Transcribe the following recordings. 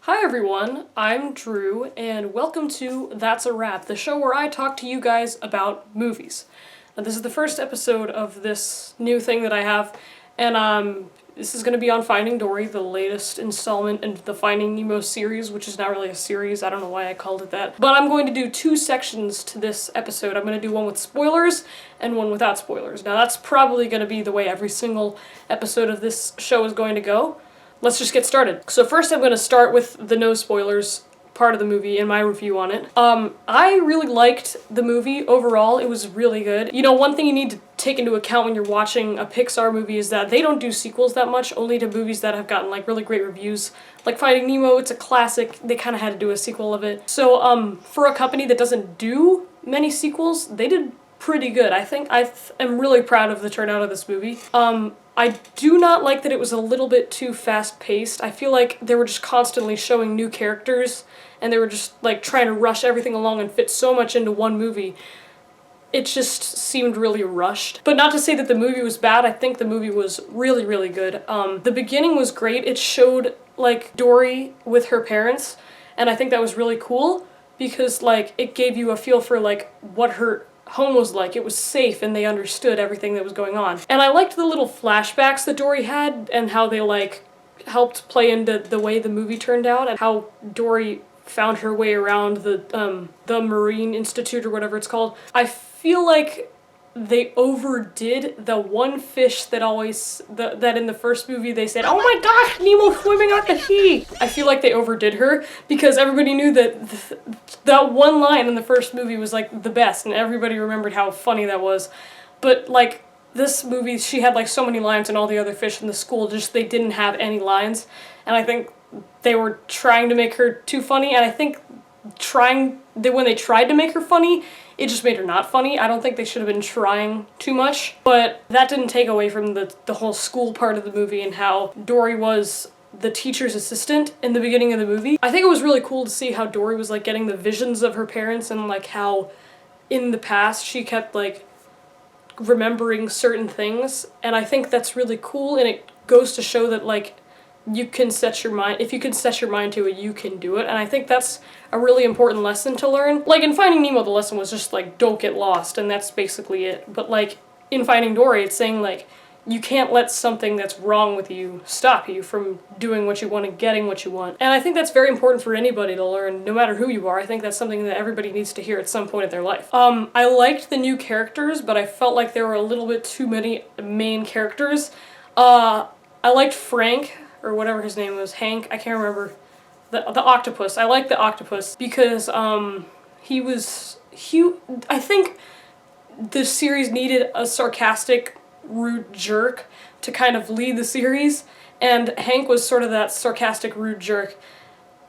Hi everyone, I'm Drew, and welcome to That's a Wrap, the show where I talk to you guys about movies. Now, this is the first episode of this new thing that I have, and this is going to be on Finding Dory, the latest installment in the Finding Nemo series, which is not really a series, I don't know why I called it that. But I'm going to do two sections to this episode. I'm going to do one with spoilers and one without spoilers. Now that's probably going to be the way every single episode of this show is going to go. Let's just get started. So first I'm going to start with the no spoilers part of the movie and my review on it. I really liked the movie overall. It was really good. You know, one thing you need to take into account when you're watching a Pixar movie is that they don't do sequels that much, only to movies that have gotten like really great reviews. Like Finding Nemo, it's a classic. They kind of had to do a sequel of it. So for a company that doesn't do many sequels, they did pretty good. I think I am really proud of the turnout of this movie. I do not like that it was a little bit too fast-paced. I feel like they were just constantly showing new characters, and they were just like trying to rush everything along and fit so much into one movie. It just seemed really rushed. But not to say that the movie was bad, I think the movie was really, really good. The beginning was great. It showed like Dory with her parents, and I think that was really cool because like it gave you a feel for like what her home was like. It was safe and they understood everything that was going on. And I liked the little flashbacks that Dory had and how they like helped play into the way the movie turned out and how Dory found her way around the Marine Institute or whatever it's called. I feel like they overdid the one fish that that in the first movie they said, "Oh my gosh, Nemo's swimming out to sea!" I feel like they overdid her because everybody knew that that one line in the first movie was like the best and everybody remembered how funny that was. But like this movie, she had like so many lines and all the other fish in the school they didn't have any lines. And I think they were trying to make her too funny, and I think when they tried to make her funny, it just made her not funny. I don't think they should have been trying too much, but that didn't take away from the whole school part of the movie and how Dory was the teacher's assistant in the beginning of the movie. I think it was really cool to see how Dory was like getting the visions of her parents and like how in the past she kept like remembering certain things, and I think that's really cool, and it goes to show that like you can set your mind, if you can set your mind to it, you can do it. And I think that's a really important lesson to learn. Like in Finding Nemo, the lesson was just like, don't get lost, and that's basically it. But like in Finding Dory, it's saying like, you can't let something that's wrong with you stop you from doing what you want and getting what you want. And I think that's very important for anybody to learn, no matter who you are. I think that's something that everybody needs to hear at some point in their life. I liked the new characters, but I felt like there were a little bit too many main characters. I liked Frank, or whatever his name was, Hank, I can't remember, the octopus. I like the octopus because I think the series needed a sarcastic, rude jerk to kind of lead the series, and Hank was sort of that sarcastic, rude jerk.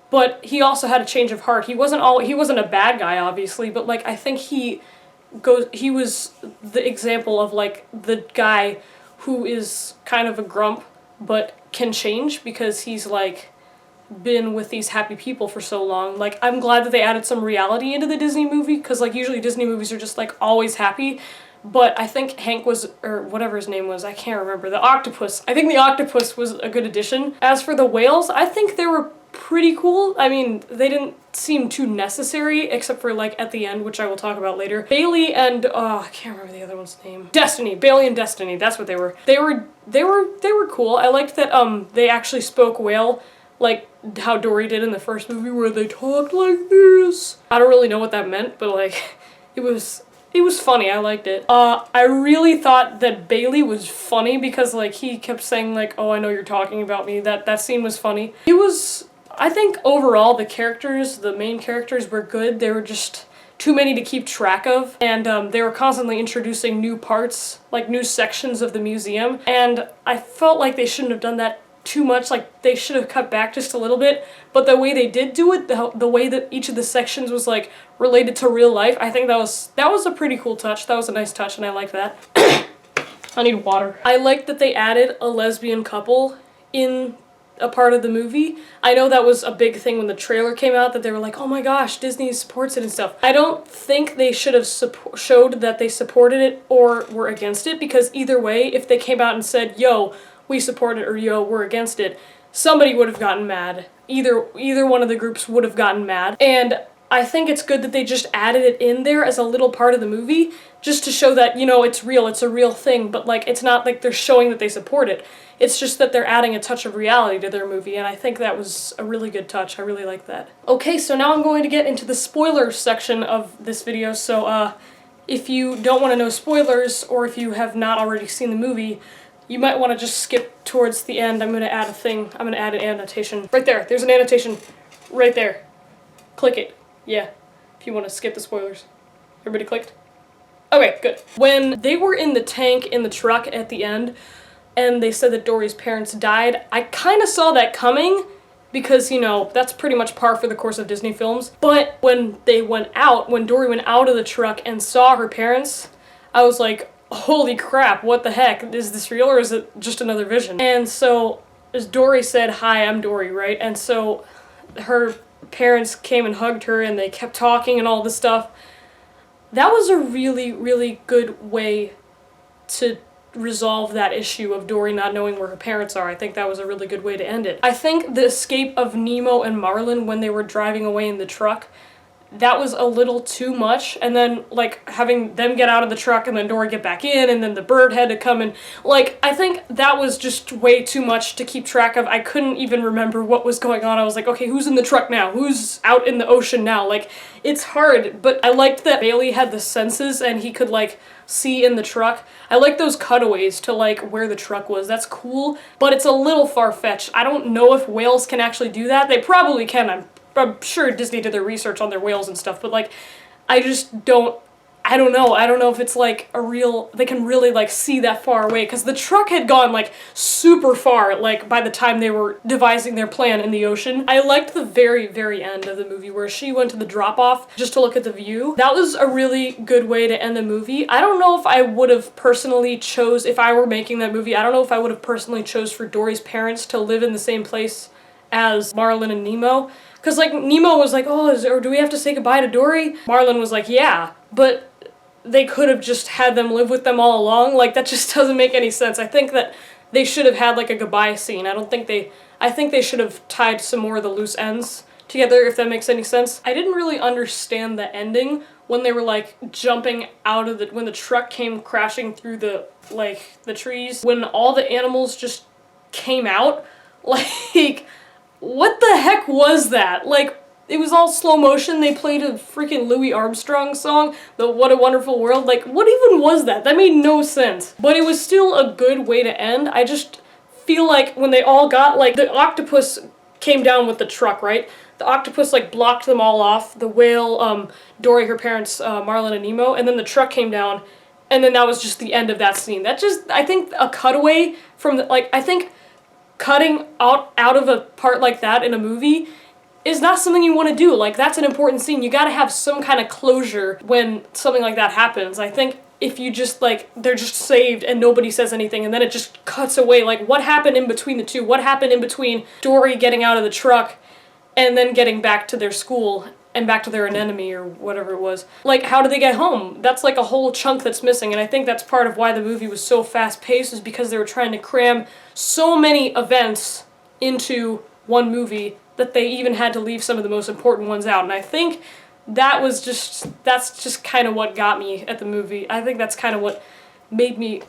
But he also had a change of heart. He wasn't a bad guy, obviously, but like I think he was the example of like the guy who is kind of a grump but can change because he's like been with these happy people for so long. Like I'm glad that they added some reality into the Disney movie because like usually Disney movies are just like always happy, but I think Hank was, or whatever his name was, I can't remember, the octopus. I think the octopus was a good addition. As for the whales, I think they were pretty cool. I mean, they didn't seem too necessary, except for like at the end, which I will talk about later. Bailey and I can't remember the other one's name. Destiny. Bailey and Destiny. That's what they were. They were cool. I liked that they actually spoke whale, like how Dory did in the first movie, where they talked like this. I don't really know what that meant, but like it was funny. I liked it. I really thought that Bailey was funny because like he kept saying like, "Oh, I know you're talking about me." That scene was funny. I think overall the main characters were good. They were just too many to keep track of, and they were constantly introducing new parts, like new sections of the museum, and I felt like they shouldn't have done that too much. Like they should have cut back just a little bit, but the way they did do it, the way that each of the sections was like related to real life, I think that was a pretty cool touch. That was a nice touch, and I liked that. I need water. I liked that they added a lesbian couple in a part of the movie. I know that was a big thing when the trailer came out, that they were like, oh my gosh, Disney supports it and stuff. I don't think they should have showed that they supported it or were against it, because either way, if they came out and said, yo, we support it, or yo, we're against it, somebody would have gotten mad. Either one of the groups would have gotten mad. And I think it's good that they just added it in there as a little part of the movie, just to show that, you know, it's real, it's a real thing, but like, it's not like they're showing that they support it. It's just that they're adding a touch of reality to their movie, and I think that was a really good touch. I really like that. Okay, so now I'm going to get into the spoilers section of this video, so if you don't want to know spoilers, or if you have not already seen the movie, you might want to just skip towards the end. I'm going to add a thing. I'm going to add an annotation. Right there. There's an annotation right there. Click it. Yeah, if you want to skip the spoilers. Everybody clicked? Okay, good. When they were in the tank in the truck at the end, and they said that Dory's parents died, I kind of saw that coming, because, you know, that's pretty much par for the course of Disney films. But when they went out, when Dory went out of the truck and saw her parents, I was like, holy crap, what the heck? Is this real, or is it just another vision? And so, as Dory said, hi, I'm Dory, right? And so, her parents came and hugged her, and they kept talking and all this stuff. That was a really, really good way to resolve that issue of Dory not knowing where her parents are. I think that was a really good way to end it. I think the escape of Nemo and Marlin when they were driving away in the truck, that was a little too much, and then, like, having them get out of the truck and then Dory get back in, and then the bird had to come in. Like, I think that was just way too much to keep track of. I couldn't even remember what was going on. I was like, okay, who's in the truck now? Who's out in the ocean now? Like, it's hard, but I liked that Bailey had the senses and he could, like, see in the truck. I like those cutaways to, like, where the truck was. That's cool, but it's a little far-fetched. I don't know if whales can actually do that. They probably can. I'm sure Disney did their research on their whales and stuff, but, like, I don't know. I don't know if it's, like, they can really, like, see that far away, because the truck had gone, like, super far, like, by the time they were devising their plan in the ocean. I liked the very, very end of the movie where she went to the drop-off just to look at the view. That was a really good way to end the movie. I don't know if I would have personally chose, if I were making that movie, I don't know if I would have personally chose for Dory's parents to live in the same place as Marlin and Nemo. Because, like, Nemo was like, oh, or do we have to say goodbye to Dory? Marlin was like, yeah, but they could have just had them live with them all along. Like, that just doesn't make any sense. I think that they should have had, like, a goodbye scene. I think they should have tied some more of the loose ends together, if that makes any sense. I didn't really understand the ending when they were, like, jumping out of when the truck came crashing through the trees. When all the animals just came out, like, what the heck was that? Like, it was all slow motion. They played a freaking Louis Armstrong song, the What a Wonderful World. Like, what even was that? That made no sense. But it was still a good way to end. I just feel like when they all got, like, the octopus came down with the truck, right? The octopus, like, blocked them all off. The whale, Dory, her parents, Marlin and Nemo, and then the truck came down, and then that was just the end of that scene. That just, I think a cutaway from, I think cutting out of a part like that in a movie is not something you want to do. Like, that's an important scene. You gotta have some kind of closure when something like that happens. I think if you just, like, they're just saved and nobody says anything and then it just cuts away, like, what happened in between the two? What happened in between Dory getting out of the truck and then getting back to their school and back to their anemone or whatever it was? Like, how did they get home? That's, like, a whole chunk that's missing, and I think that's part of why the movie was so fast-paced, is because they were trying to cram so many events into one movie that they even had to leave some of the most important ones out. And I think that's just kind of what got me at the movie. I think that's kind of what made me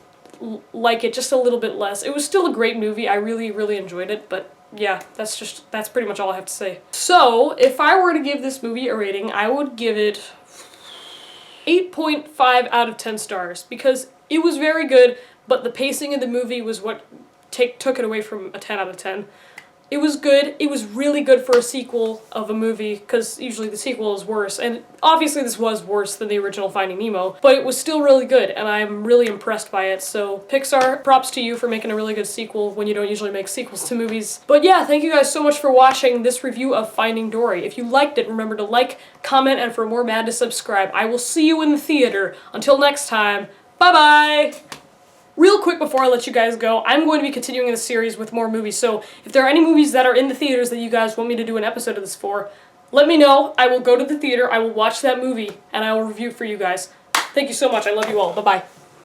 like it just a little bit less. It was still a great movie. I really, really enjoyed it, but yeah, that's pretty much all I have to say. So, if I were to give this movie a rating, I would give it 8.5 out of 10 stars, because it was very good, but the pacing of the movie was what took it away from a 10 out of 10. It was good. It was really good for a sequel of a movie, because usually the sequel is worse, and obviously this was worse than the original Finding Nemo, but it was still really good, and I'm really impressed by it. So Pixar, props to you for making a really good sequel when you don't usually make sequels to movies. But yeah, thank you guys so much for watching this review of Finding Dory. If you liked it, remember to like, comment, and for more madness, subscribe. I will see you in the theater. Until next time, bye-bye! Real quick before I let you guys go, I'm going to be continuing this series with more movies, so if there are any movies that are in the theaters that you guys want me to do an episode of this for, let me know. I will go to the theater, I will watch that movie, and I will review it for you guys. Thank you so much. I love you all. Bye-bye.